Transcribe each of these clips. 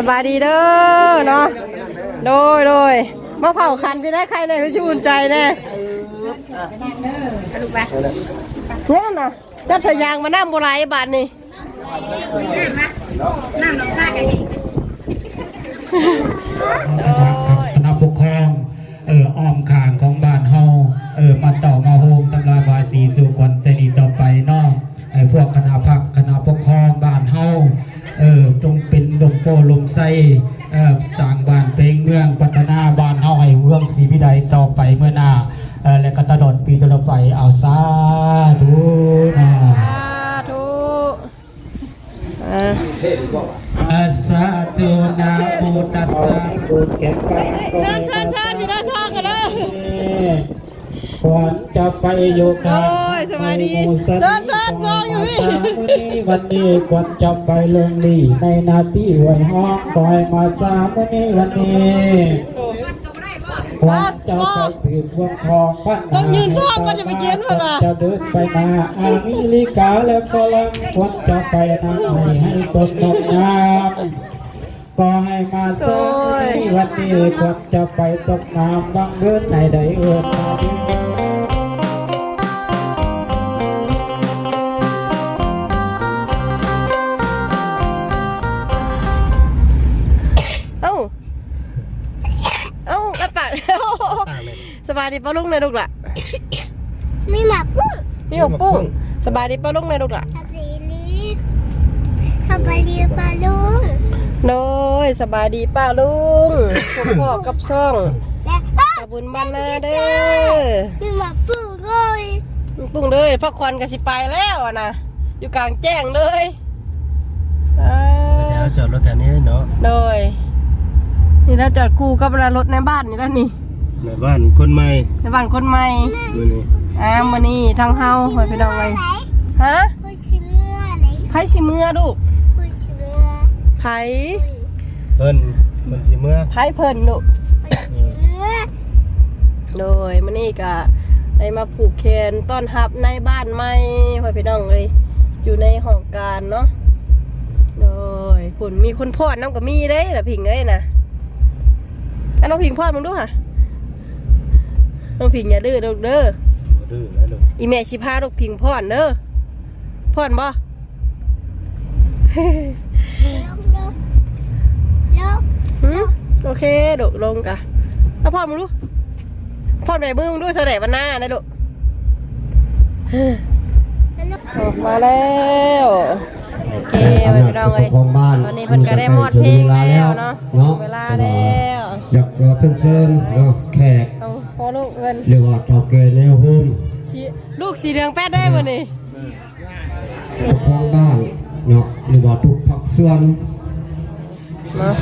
บายดีเด้อเนาะโดยมาเผาคันไปได้ใครเลยไม่ชื่นใจแน่ลูกไปเนี่ยนะจับสายยางมาน้ำโบราณบาทนี่น้ำน้องชากันคณะปกครองอ้อมข้างของบ้านเฮามาเต่ามาโฮมตำราบาสีสู่ก่อนแต่นี้ต่อไปเนาะพวกคณะพักคณะปกครองบ้านเฮาจงเป็นลมโปลมไส้ต่างบ้านเพลงเมืองพัฒนาบ้านเฮาให้เมืองศรีวิไลต่อไปเมื่อหน้าและก็ตลอดปีตลอดไปเอาสาธุนะสาธุนะโมตัสสะพุทธะเชิญพี่น้าชอบกันเลยก่อนจะไปอยู่กันสบายดีเชิญอยู่พี่วันนี้ก่อนจะไปลงดีในนาทีไว้ห้องคอยมาสามวันนี้ก่อนจะไปถือพวงทองพันต้องยืนชอบกันจะไปเกียนเถอะนะจะเดินไปนาอามิลิกาแล้วก็ลังก่อนจะไปนาให้ตกนกน้ำก็ให้มาสอนวันนี้ก่อนจะไปตกน้ำบังเอิญในใดกระปัดสบายดีป้าลุงในลูกละมีหมาปุ้งสบายดีป้าลุงในลูกละสบายดีป้าลุงน้อยสบายดีป้าลุงพ่อกับช่องขบุญบ้านนาเด้อมีหมาปุ้งเลยพักควันกับสิไปแล้วนะอยู่กลางแจ้งเลยจอดรถแถวนี้เนาะโดยนี่เราจอดคู่กับรถในบ้านนี่แล้วนี่ในบ้านคนใหม่มันนี่ทางเฮาหอยไปน้องเลยฮะไผ่สิเมื่อลูกไผ่เพิ่นสิเมื่อไผ่เพิ่นลูกโดยมันนี่ก็ได้มาผูกแขนต้อนรับในบ้านใหม่หอยไปน้องเลยอยู่ในห้องการเนาะโดยผลมีคนพอดน้ำกับมีได้ล่ะพิงเอ้ยนะน้องพิงพอดมึงดูค่ะน้องพิงอย่าดื้อเด้ออีแม่ชิพาลูกพิงพอดเด้อพอดบ่โอเคดุลงกะแล้วพอดมึงดูพอดแม่มึงดูเสด็จวันหน้านะดุมาแล้วโอเคไปลองเลยตอนนี้เพิ่นก็ได้มอดเพลงแล้วเนาะเวลาแล้วอยากรอเชิญเนาะแขกพอลูกเงินเรียกว่าเท่าแก่แนวโฮมลูกสีเหลืองแป๊ดได้บ่นี่ของบ้านเนาะหรือว่าทุกภาคส่วน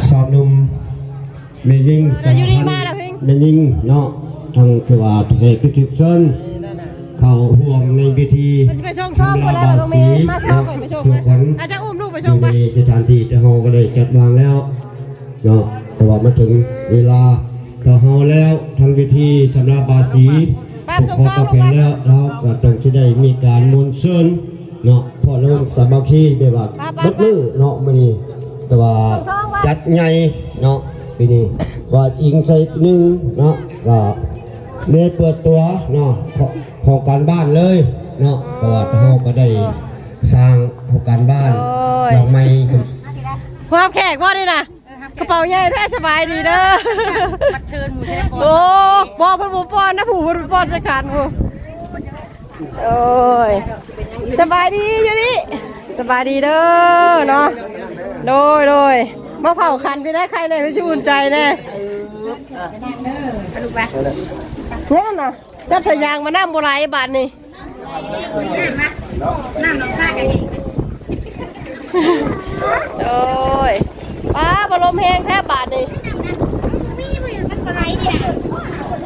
สาวนุ่มเมยิงเมยิงเนาะทางคือว่าเอกจุดเชิญเขาห่วงในพิธีไปชงชอบคนได้ตรงนี้มาชอบก่อนไปชงอาจจะอุ้มลูกไปชงไปสถานที่จะเฮาก็เลยจัดวางแล้วเนาะแต่ว่ามาถึงเวลาต่อเฮาแล้วทำพิธีสำหรับบาสีขอตะเพลแล้วเราก็ต้องจะได้มีการมนต์เชิญเนาะพอเริ่มสามัคคีแบบว่าบึกมือเนาะมื้อนี้แต่ว่าจัดใหญ่เนาะปีนี้ว่าอิงใส่นึงเนาะก็ได้เปิดตัวเนาะของการบ้านเลยเนาะเพราะว่าเราก็ได้สร้างของการบ้านดอกไม้พวกแขกว่านี่นะกระเป๋าใหญ่แท้สบายดีเด้อมาเชิญหมูแท้โอ้บอพันหมูปอนนะผู้พันปอนจะขาดกูโอ้ยสบายดีอยู่นี่สบายดีเด้อเนาะโดยมาเผาคันไปได้ใครเลยไม่ชื่นใจแน่ลูกไปเนี่ยนะจับสายยางมาน้ำโบราณบาทนี่น้ำน้องชากันโอ้ยป้าบอลมแห้งแทบบาทนี่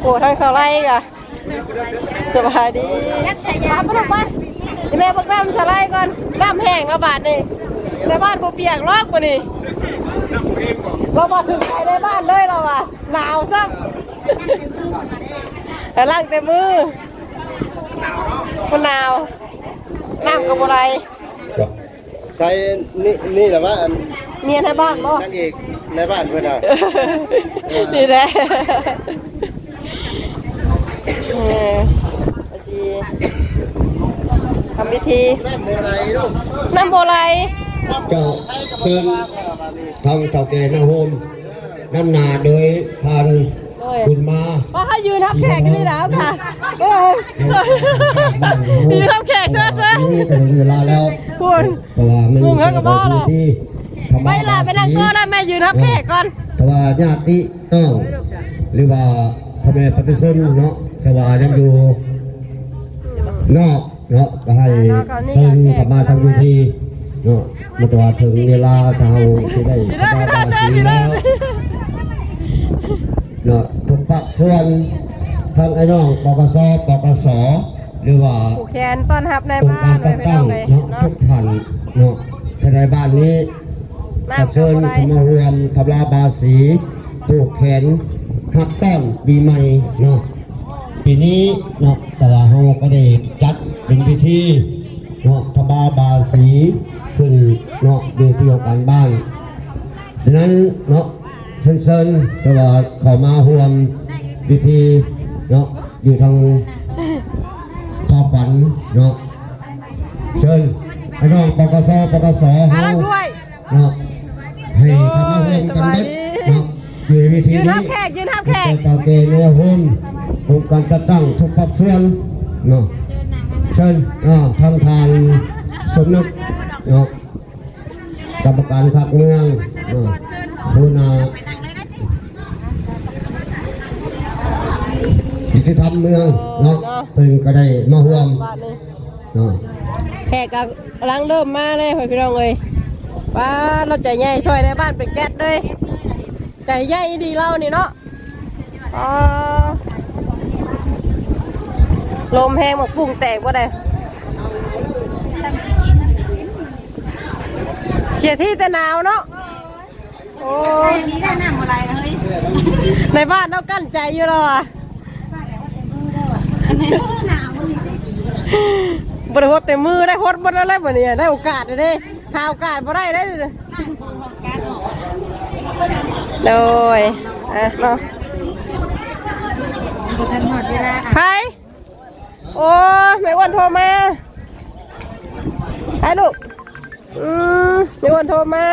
โอ้ทางสไลด์อ่ะสบายดีป้าไปลงไปแม่บอกน้ำสไลด์ก่อนน้ำแห้งแล้วบาทนี่ในบ้านโบเปียกลอกกว่านี่เรามาถึงใครในบ้านเลยเราอ่ะหนาวซ้ำแต่ล่างเต็มมือมันหนาวน้ำกับอะไร ใส่นี่แหละว่า เมียในบ้านบ่ นั่นเองในบ้านเพื่อนอ่ะ นี่แหละสิทำพิธี น้ำโมไรลูก น้ำโบไร เจ้าเชิญทางเต่าแก่นาโฮมน้ำนาโดยพานคุณมา ว่าให้ยืนทับแขกกันนี่แล้วค่ะยืนทับแขกช่วย นี่เป็นเวลาแล้ว คุณ เพราะว่ามัน งงแล้วกับบ้าเหรอ ที่ ไปลาไปนั่งก็ได้แม่ยืนทับแขกก่อน เพราะว่าญาติน้องหรือว่าพ่อแม่ปฏิชนเนาะแต่ว่ายังอยู่นอกเนาะก็ให้เชิญกลับมาทำพิธีเนาะเมื่อว่าถึงเวลาเราจะได้สบายตาสีแล้วเนาะทุกภาคส่วนทางไอ้น้องปกสปกสหรือว่า ผูกแขนต้อนรับใน องค์ บ้าก าน ร เลย ตั้ง ไป ๆ น้องเลย เนาะทุกท่านเนาะในบ้านนี้ขอเชิญเข้ามารวมทำลาบาสีผูกแขนหักแต้มปีใหม่เนาะปีนี้เนาะแต่ว่าเราก็ได้จัดเป็นพิธีเนาะทำลาบาสีขึ้นเนาะดูที่องค์การบ้านดังนั้นเนาะเชิญแต่ว่าเข้ามาร่วมพิธีเนาะอยู่ทางพอฝันเนาะเชิญไอ้น้องปกสปกส มาแล้วด้วย เนาะให้ทำให้เห็นกันเด็ดเนาะอยู่ในวิธี ยืน นี้ ทับแขกยืนทับแขก ตาเกเนื้อหุ้มองค์การจัดตั้งทุกภาคส่วนเนาะเชิญทางทางสมนึกเนาะกรรมการภาคเมืองผู้นากิจธรรมเมืองเนาะเพิ่นก็ได้มาร่วม บ้านนี้ เนาะ แขกกำลังเริ่มมาเลยพี่น้องเลยป้าเราใจใหญ่ช่วยในบ้านเป็นแก๊สเลยใจใหญ่ดีเรานี่เนาะลมแห้งหมกปุ่งแตกว่าได้เขียที่แต่หนาวเนาะโอ้ยนี่ได้น้ำอะไรนะเฮ้ยในบ้านเรากั้นใจอยู่แล้วอ่ะบริโภคเต็มมือได้โคตรบนอะไรแบบนี้ได้โอกาสเลยหาโอกาสบ่ได้โดยเนาะใครโอ้ไม่อ้วนโทรมาใครลูกไม่อ้วนโทรมา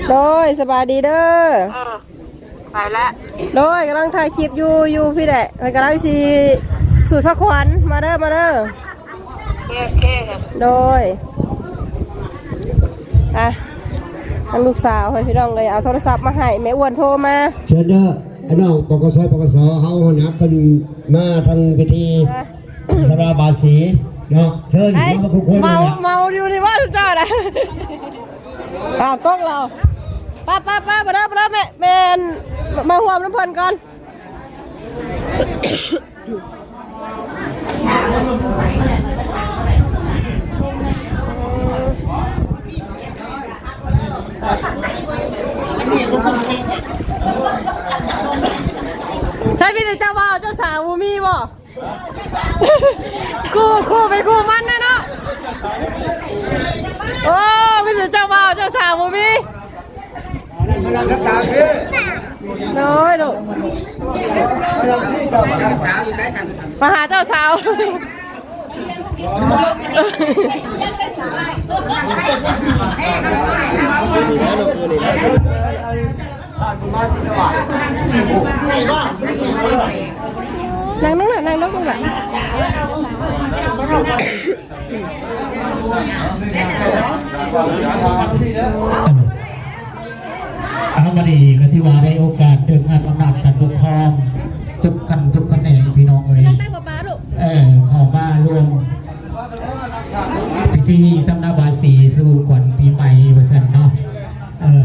โดยสบายดีเด้อไปละโดยกำลังถ่ายคลิปอยู่พี่แหละกำลังสีสูตรพระขวัญมาเด้อโดยทางลูกสาวให้พี่น้องเลยเอาโทรศัพท์มาให้แม่อ้วนโทรมา เชิญเด้อไอ้น้องปกสปกสเฮานักกันมาทางพิธีสราบาสีเนาะเชิญมาทุกคน เมาอยู่ที่ว่าทุกเจ้านะกล้องเราป้ามาเด้อแม่มาห่วมน้ำเพลินก่อนใช่พี่เจ้าบ่าวเจ้าสาวมูมีบ่คู่ไปคู่มันแน่เนาะโอ้พี่เจ้าบ่าวเจ้าสาวมูมีน้อยดูมาหาเจ้าสาวนั่งตรงไหนนั่งตรงไหน เอามาดีก็ที่ว่าได้โอกาสเดินทางอำนาจการปกครองทุกกันแหน่งพี่น้องเอ้ยเข้ามารวมพิธีทำนาบาสีสู่ก่อนปีใหม่วันสันเนาะ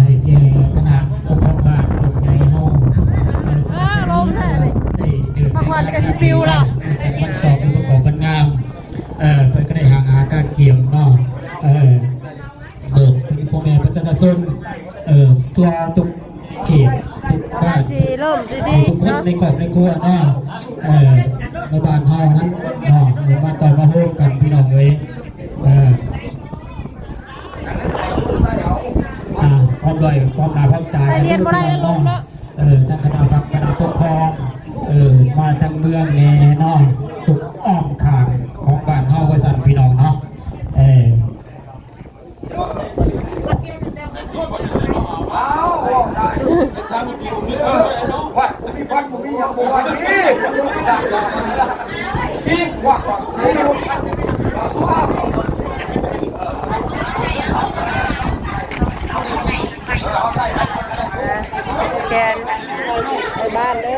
ให้แก่คณะปกครองบ้านปกใหญ่ห้องลมแท้เลย ได้เดิน มาก่อนกับสิปิวเรา มันสอบเป็นประกอบกันงามเพื่อก็ได้ห่างหาการเกี่ยวเนาะสิ่งที่พ่อแม่พระเจ้าชนตัวตุกเขตทุกบ้าน สีเริ่มดี ทุกคน เนาะ ในกรอบในครัวเนาะในบ้านเฮานั้นเนาะในบ้านต่อยมาโฮกันพี่น้องเลย มด้วยความน่าพอใจทางคณะพักคณะปกครองมาทางเมืองแน่เนาะสุกอ้อมขางของบ้านเฮาไว้สั่นพี่น้องเนาะแกนไปบ้านเด้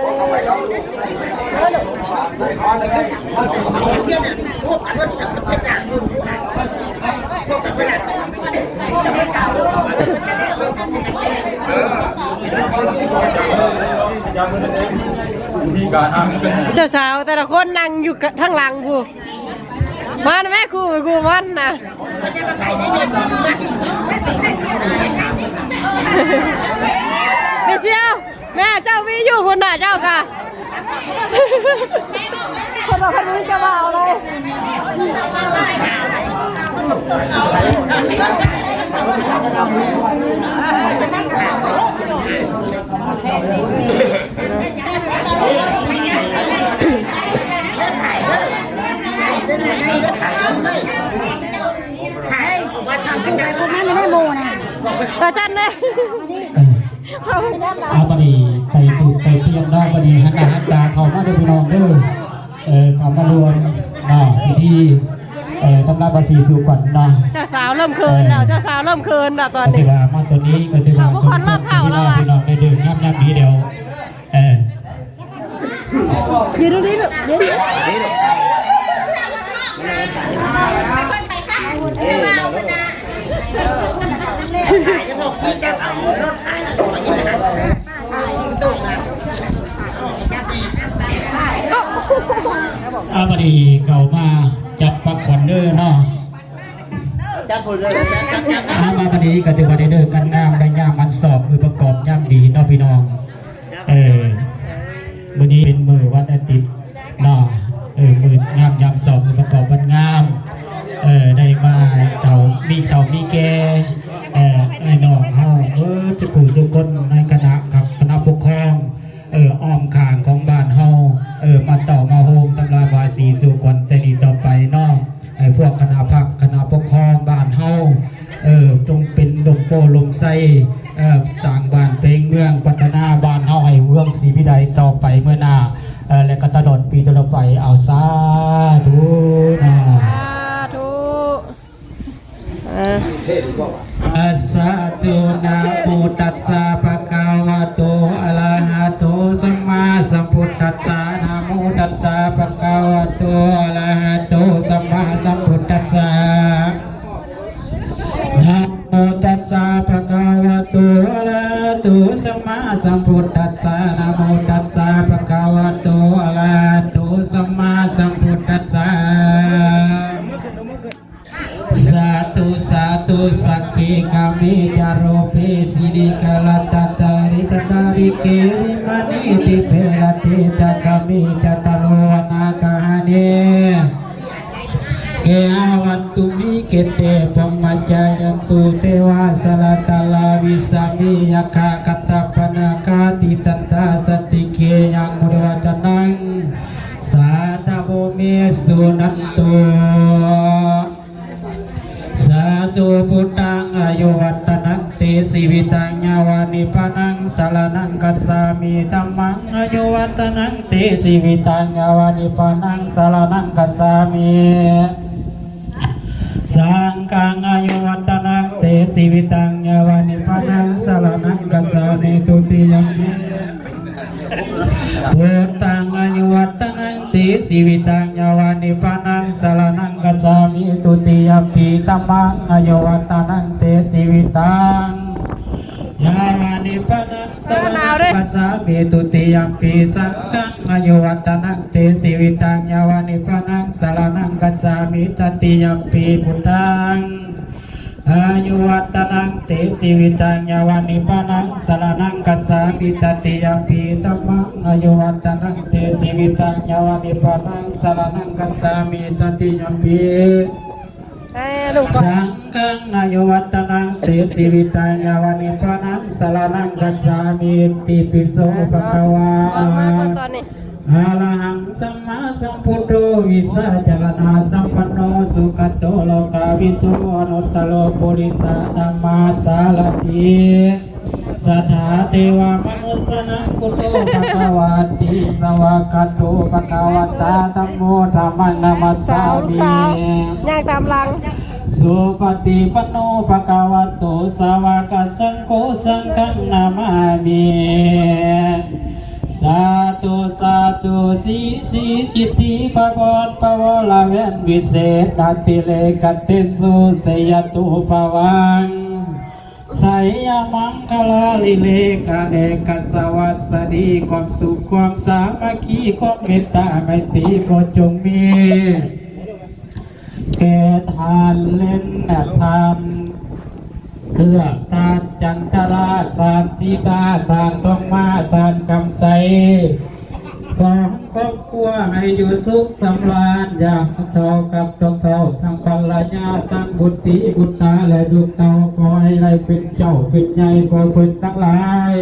เจ้าสาวแต่ละคนนั่งอยู่ทั้งหลังกูมาแม่ครูมันนะไม่เชียวแม่เจ้าวิอยู่คนหน้าเจ้ากะคนเราคนนี้จะมาเอาเลยประจันเลยเอาปนีไปถูกไปเทียมนอกปนีฮันดาเขามาด้วยพี่น้องเด้อเขามารวมพิธีทำลายภาษีสู่ขวัญเจ้าสาวเริ่มคืนแล้วเจ้าสาวเริ่มคืนแล้วตอนนี้ว่ามาตัวนี้ก็ถือว่าทุกคนรอบเท่าแล้วว่ะพี่น้องได้ดื่มน้ำนี้เดียวยืนตรงนี้ลูกยืนอาบดีเขามาจับปักขวัญเด้อเนาะมาพอดีก็ถือว่าได้เดินกันงามได้ย่ามมันสอบคือประกอบย่ามดีเนาะพี่น้องวันนี้เป็นมือวันอาทิตย์เนาะมืองามยามสอบคือประกอบวันงามได้มามีแกไอ้น้องเฮาจะกูสุกนในคณะกับคณะปกครองอ้อมข้างของบ้านเฮามาต่อมาโฮมตำราบาสีสู่ก่อนแต่นี้ต่อไปเนาะพวกคณะพักคณะปกครองบ้านเฮาจงเป็นดงโปลงไส้ต่างบ้านเพลงเมืองพัฒนาบ้านเฮาให้เมืองศรีวิไลต่อไปเมื่อหน้าและก็ตลอดปีต่อไปเอาสาธุนะสาธุนะโมตัสสะภะคะวะโตอะระหะโตสัมมาสัมพุทธัสสะนะโมตัสสะภะคะวะโตอะระหะโตสัมมาสัมพุทธัสสะนะโมตัสสะภะคะวะโตอะระหะโตสัมมาสัมพุทธัสสะนะโมตัสสะภะคะวะโตอะระหะโตสัมมาสัมพุทธัสสะสาธุสักขีกามิจารุเปสิริกาลตัตริตตาริเกริมานิติเพลติจักามิจัตโรนาคาเนเกอาวันตุมิเกเตปมัจจายันตุเทวาสลตาลาวิสามิยาคากัตตปนาคาติตันตาสติเกยังมุดวัจนังสาธโมเมสุนันตุสาธุพุทธังอายุวัตนังเตสิวิตังญาวานิพานังสารนังกัสสามิธัมมังอายุวัตนังเตสิวิตังญาวานิพานังสารนังกัสสามิสังฆังอายุวัตนังเตสิวิตังญาวานิพานังสารนังกัสสามิทุติยัมปิพุทธังอายุวัตนังติสิวิตังญาวานิพานังสารนังกัจจามิตุติยัมปิธัมมังอายุวัตนังติสิวิตังญาวานิพานังสารนังกัจจามิตุติยัมปิสังฆังอายุวัตนังติสิวิตังญาวานิพานังสารนังกัจจามิตติยัมปิพุทธังอายุวัตนังเตสิวิตังญาวานิพานังสารนังกัสสามิตติยัมปิธัมมังอายุวัตนังเตสิวิตังญาวานิพานังสารนังกัสสามิตติยัมปิ ลูกก่อน สังฆังนายวัตนังเตติวิตายาวานิพานังสารนังกัจฉามิติปิโสภะคะวา มาก่อนตอนนี้ อะระหังสัมมาสัมพุทโธวิสาจารณาสัมปันโนสุขโตโลกาวิทูอนุตตโรปุริสะธัมมาสารถิสัทธาเทวมนุสสนะพุทโธภะคะวาติสวากาโตภะคะวะตาธัมโมธัมมังนามัสสา ลูก มิ สาวย่างตามหลัง สุปฏิปันโนภะคะวะโตสาวกสังโฆสังฆังนามามิสาธุสาธุสีสีสิทธิภะคะปะวะละเวนวิเศษตัตติเลกัตติสุเสยตุภะวังไสยมังคลาลิเลกะเนกัสสวัสดีความสุขความสามัคคีความเมตตาไมตรีก็จงมีแก่ทานเล่นธรรมเครื่องทานจันทราทานสีกาทานดอกมาทานกำไสของครอบครัวให้อยู่สุขสำราญอย่างเท่ากับต้องเท่าทั้งภรรยาทั้งบุตรีบุตรตาและลูกเต่าขอให้ได้เป็นเจ้าเป็นใหญ่ก็เพิ่นทั้งหลาย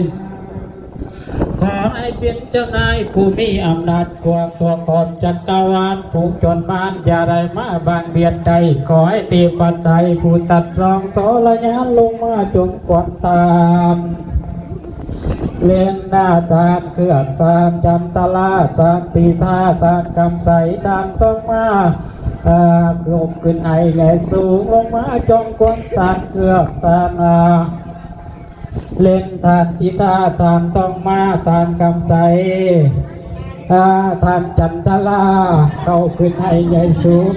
ขอให้เป็นเจ้านายผู้มีอำนาจกว่าตัวก่อนจักรวาลผู้จนบ้านอย่าได้มาบางเบียดใดขอให้เทพไตรผู้ตัดรองโสระยานลงมาจงกวนตามเล่นหน้าตาเครือตามจันตลาตามตีท่าตามคำใสตามต้องมาเกือบขึ้นไอใหญ่สูงลงมาจงกวนตามเครือตามเล่นทานจิตาทานต้องมาทานคำใสทานจันทลาเข้าขึ้นให้ใหญ่สูง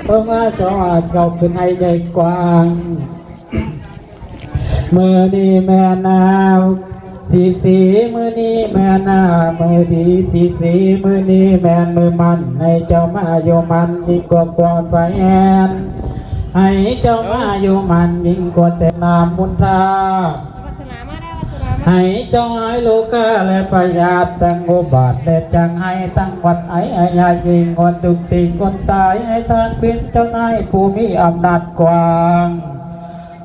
ลงมาจอดเข้าขึ้นให้ใหญ่กว้างมือนี้แม่นาวสีมือนี้แม่นามือดีสีมือนี้แม่นมือมันให้เจ้ามาโยมันยิ่งกว่าก่อนไฟแอนให้เจ้ามาโยมันยิ่งกว่าแต่น้ำมุนทาให้เจ้าให้โลกาและประหยัดตั้งโอบาทและจังให้ตั้งวัดไอ้ยายิงคนตุกติงคนตายให้ทานเป็นเจ้านายผู้มีอำนาจกว้าง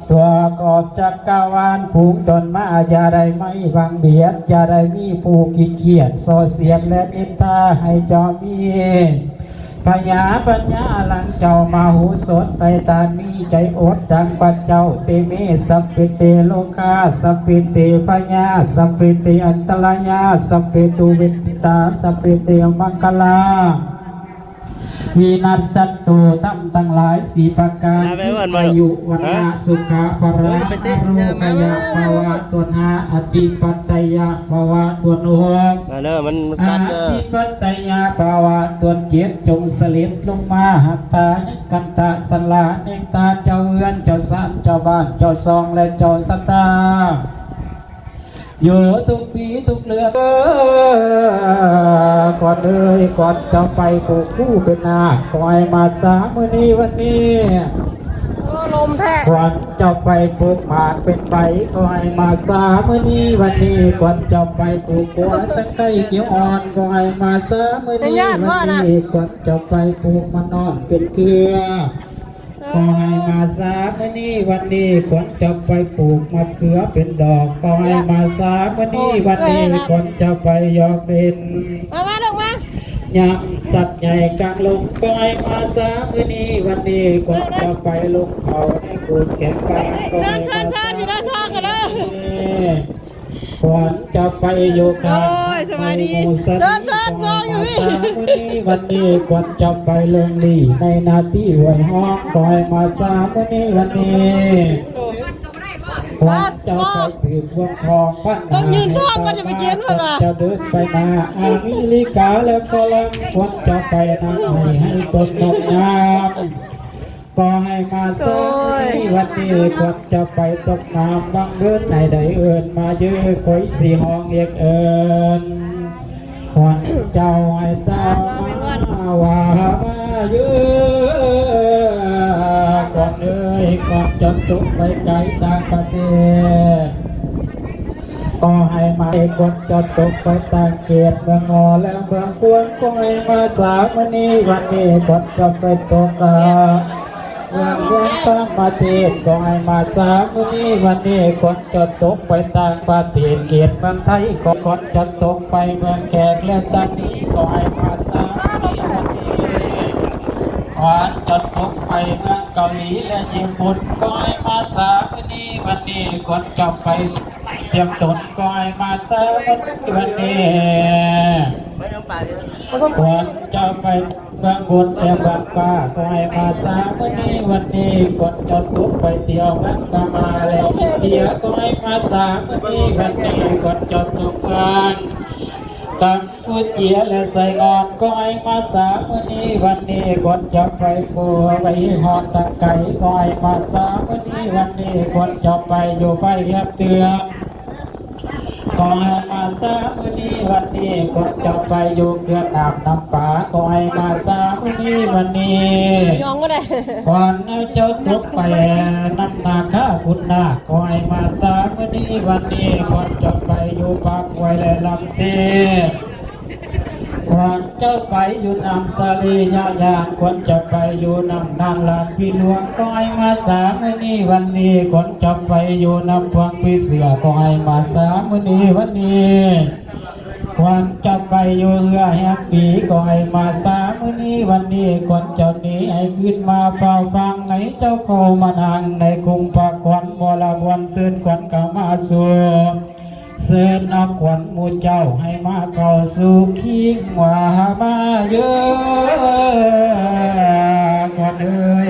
ตัวกอบจักรวาลผูกจนมาอย่าได้ไม่บังเบียดอย่าได้มีผู้ขี้เกียจโซเสียดและนินทาให้เจ้ามีปัญญาหลังเจ้ามาหูสดไปตามีใจอดดังปัจเจ้าเตมิสัพพิเตโลกาสัพพิเตปัญญาสัพพิเตอันตรายาสัพพิตุวิจิตาสัพพิเตมังคลาวินัสสัตตุตั้มตั้งหลายสี่ประการอายุวันนาสุขะปราโรคยะภาวะตัวนาอติปัตตยะภาวะตัวโน มาเด้อมัน อ กัดเด้อ ติปัตตยะภาวะตัวเจ็ดจงสลิดลงมาหัตตากันตะสลาเนตาเจ้าเอื้อนเจ้าสานเจ้าบ้านเจ้าซองและเจ้าสตาอยู่ทุกปีทุกเรือนก่อนเลยก่อนจะไปผูกคู่เป็นนาคอยมาสามื้อนี้วันนี้ ลมแท้ ก่อนจะไปปลูกหมากเป็นใบคอยมาสามื้อนี้วันนี้ก่อนจะไปปลูกกัวตะไคร้เขียวอ่อนคอยมาสามื้อนี้วันนี้ก่อนจะไปปลูกมะนอนเป็นเครือขอให้มาสามื้อนี้วันนี้ก่อนจะไปปลูกมะเขือเป็นดอกขอให้มาสามื้อนี้วันนี้ก่อนจะไปยอกเป็น มาลูกมาย ำสัตว์ใหญ่กลางลงก็ให้มาสามื้อนี้วันนี้ก่อนจะไปลงเขาในกูดแก่กลางก็ให้มาสามื้อนี้ก่อนจะไปโยคะวันนี้ก่อนจะไปลงลีในนาที่หวยห้องก็ให้มาสามื้อนี้วันนี้ก่อนจะไปถือพวงทองพันนาจะเดินไปนาอามิลิกาแล้วก็ลงก่อนจะไปนาให้ตกนกน้ำก็ให้มาสาวันนี้ก่อนจะไปตกน้ำบางเดินไหนใดเอิญมาเยอะคอยสีห้องเอกเอิญก่อนเจ้าให้ตามาว่ามาเยอะก่อนเอ้ยก่อนจะตกไปไกลต่างประเทศก็ให้มาก่อนจะตกไปต่างเขตเมืองงอแล้วเมืองควรก็ให้มาสามื้อนี้วันนี้ก่อนจะไปตก เมืองเมืองต่างประเทศก็ให้มาสาวันนี้คนจะตกไปต่างประเทศเกียรติเมืองไทยก็คนจะตกไปเมืองแขกและต่างนี้ก็ให้มาสาวันนี้คนจะตกไปเมืองเกาหลีและญี่ปุ่นก็ให้มาสาวันนี้คนจะไปเตรียมตนก็ให้มาสาวันนี้คนจะไปบางบุญแต่บางป้าก็ให้มาสาวันนี้คนจะตุกไปเที่ยวมันก็มาแล้วเที่ยวก็ให้มาสาวันนี้คนจะตุกกันตังผู้เจียและใส่งอนก็ให้มาสาวันนี้คนจะไปปัวไปหอดตะไก่ก็ให้มาสาวันนี้คนจะไปอยู่ไปเรียบเตือนก็ให้มาสาวันนี้คนจะไปอยู่เกือนอาบน้ำป่าก็ให้มาสาวันนี้ยองก็ได้ ก่อนเจ้าตกไปน้ำนาข้าคุณนาก็ให้มาสาวันนี้คนจะไปอยู่ปากไว้และลำเสียก่อนเจ้าไปอยู่น้ำสาลียายางคนจะไปอยู่น้ำนางลานพี่หลวงก็ให้มาสาวันนี้คนจะไปอยู่น้ำพวงพี่เสือก็ให้มาสาวันนี้คนจะไปอยู่เรือแห่งปีก็ให้มาสาวันนี้คนจะหนีให้ขึ้นมาเฝ้าฟังให้เจ้าโคมานั่งในกรุงปากขวัญบรวันเสื่นขวัญกามาสู่เสื่นเอาขวัญมูเจ้าให้มาเข้าสู่คิงว่ามาเยอะก่อนเอ้ย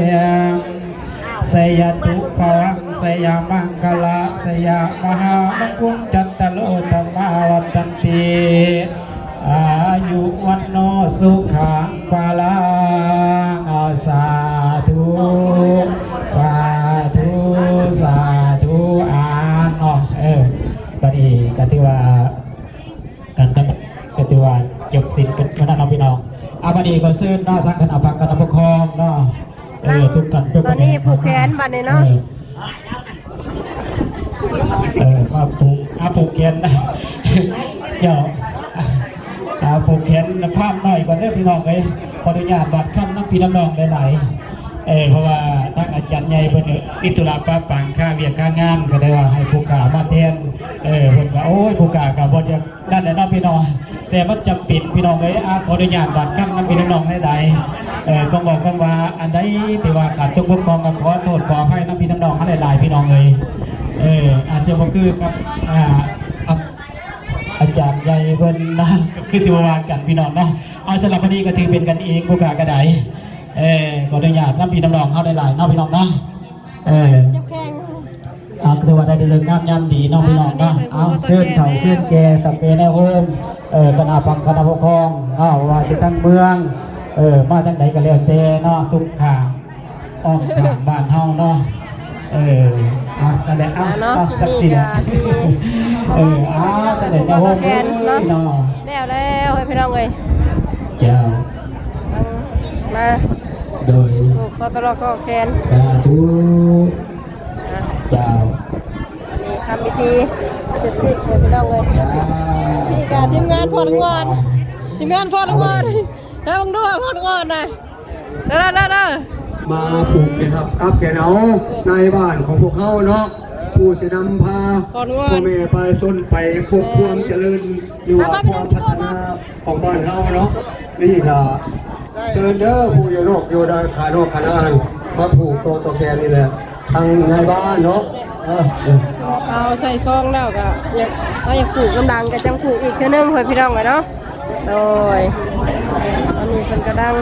สยตุภวังสยามังคละสยามหามงคุจันตโลธรรมาวัฏันติอายุวันโนสุขังภาลังสาธุสาธุสาธุอ่านเนาะบัดนี้กติว่ากันตกติว่าจบสิ้นกันมาน้องพี่น้องบัดนี้ก็ซื้อเนาะทางคณะพักคณะปกครองเนาะทุกกันตอนนี้ผูกแขนบัดนี้เนาะมาผูกแขนเดี๋ยวผูกแขนภาพหน่อยก่อนเด้อพี่น้องเลยขออนุญาตบัดคำน้ำพี่น้ำน้องหลายๆเพราะว่าทางอาจารย์ใหญ่เพิ่นอิตุลาป้าปังค่าเวียกค่างานก็ได้ว่าให้ผู้กามาแทนเพิ่นว่าโอ้ยผู้กากับบทอย่างนั่นแหละน้องพี่น้องแต่มันจำเป็นพี่น้องเลยขออนุญาตบัดคำน้ำพี่น้องหลายๆก็บอกกันว่าอันใดที่ว่าขาดตกบกพร่องก็ขอโทษขออภัยน้ำพี่น้องหลายๆพี่น้องเลยอาจจะบ่คือกับอาจารย์ใหญ่เพิ่นนะคือสิว่ากันพี่น้องเนาะเอาสำหรับวันนี้ก็ถือเป็นกันเองผู้กากระไดขออนุญาตน้ำพี่น้องเข้าได้หลายน้องพี่น้องเนาะก็ถือว่าได้เรื่องงามยามดีน้องพี่น้องเนาะเอาเสื้อเข่าเสื้อแก่กับเปรในโฮมคณะพังคณะปกครองว่าที่ทั้งเมืองมาทั้งใดก็แล้วแต่เนาะทุกข่างอ้อมข้างบ้านเฮาเนาะแสดงเนาะสัก นี่ เสีย ก็สิแสดงโฮมเนาะแล้วให้พี่น้องเลย เจ้ามาโดยขอตลอดก็แขนสาธุเจ้านี่ทำพิธีเสร็จสิ้นให้พี่น้องเลยนี่ก็ทีมงานพอดงอนทีมงานพอดงอนแล้วมึงดูพอดงอนนะเด้อมาผูกกันครับกับแกเอาในบ้านของพวกเขาเนาะผู้จะนำพาพ่อแม่ไปส้นไปพวกความเจริญหรือว่าความพัฒนาของบ้านเราเนาะนี่ก็เชิญเด้อผู้อยู่นอกอยู่ในขานอกขานานมาผูกตัวแกนี่แหละทางในบ้านเนาะเอาใส่ซองแล้วก็อยากผูกน้ำดังก็จังผูกอีกเท่านึงเพื่อพี่น้องเลยเนาะโดยตอนนี้เป็นกระดัง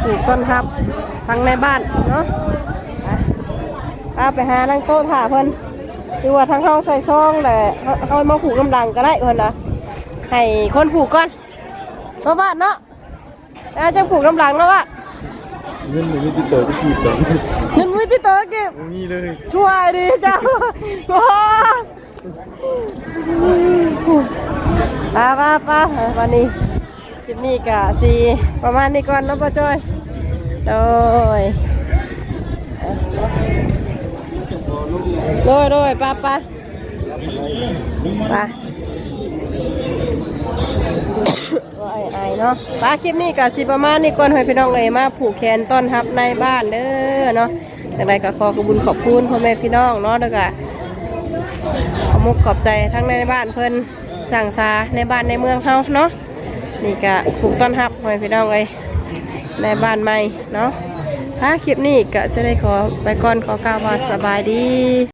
ผูกต้นทับทั้งในบ้านเนาะไปหานั่งโต๊ะถ่าเพิ่นดูว่าทั้งห้องใส่ซองแหละเขามาผูกน้ำดังก็ได้เพิ่นนะให้คนผูกก่อนเพราะว่าเนาะแล้วจะผูกน้ำดังเนาะวะเงินมือติดต่อที่ขีดก่อนเงินมือติดต่อเก็บนี่เลยช่วยดีจ้าป้าวันนี้จิมมี่กะสีประมาณนี้ก่อนเนาะป้าจ้อยโดยป้า ว่าไอเนาะปลาคลิปนี้ก็สิประมาณนี้ก่อนให้พี่น้องมาผูกแขนต้อนรับในบ้านเด้อเนาะแต่ใดก็ขอขอบคุณขอบคุณพ่อแม่พี่น้องเนาะแล้วก็ขอมุกขอบใจทั้งในบ้านเพิ่นสั่งซาในบ้านในเมืองเฮาเนาะนี่ก็ผูกต้อนรับพ่อแม่พี่น้องในบ้านใหม่เนาะถ้าคลิปนี้ก็จะได้ขอไปก่อนขอกล่าวว่าสบายดี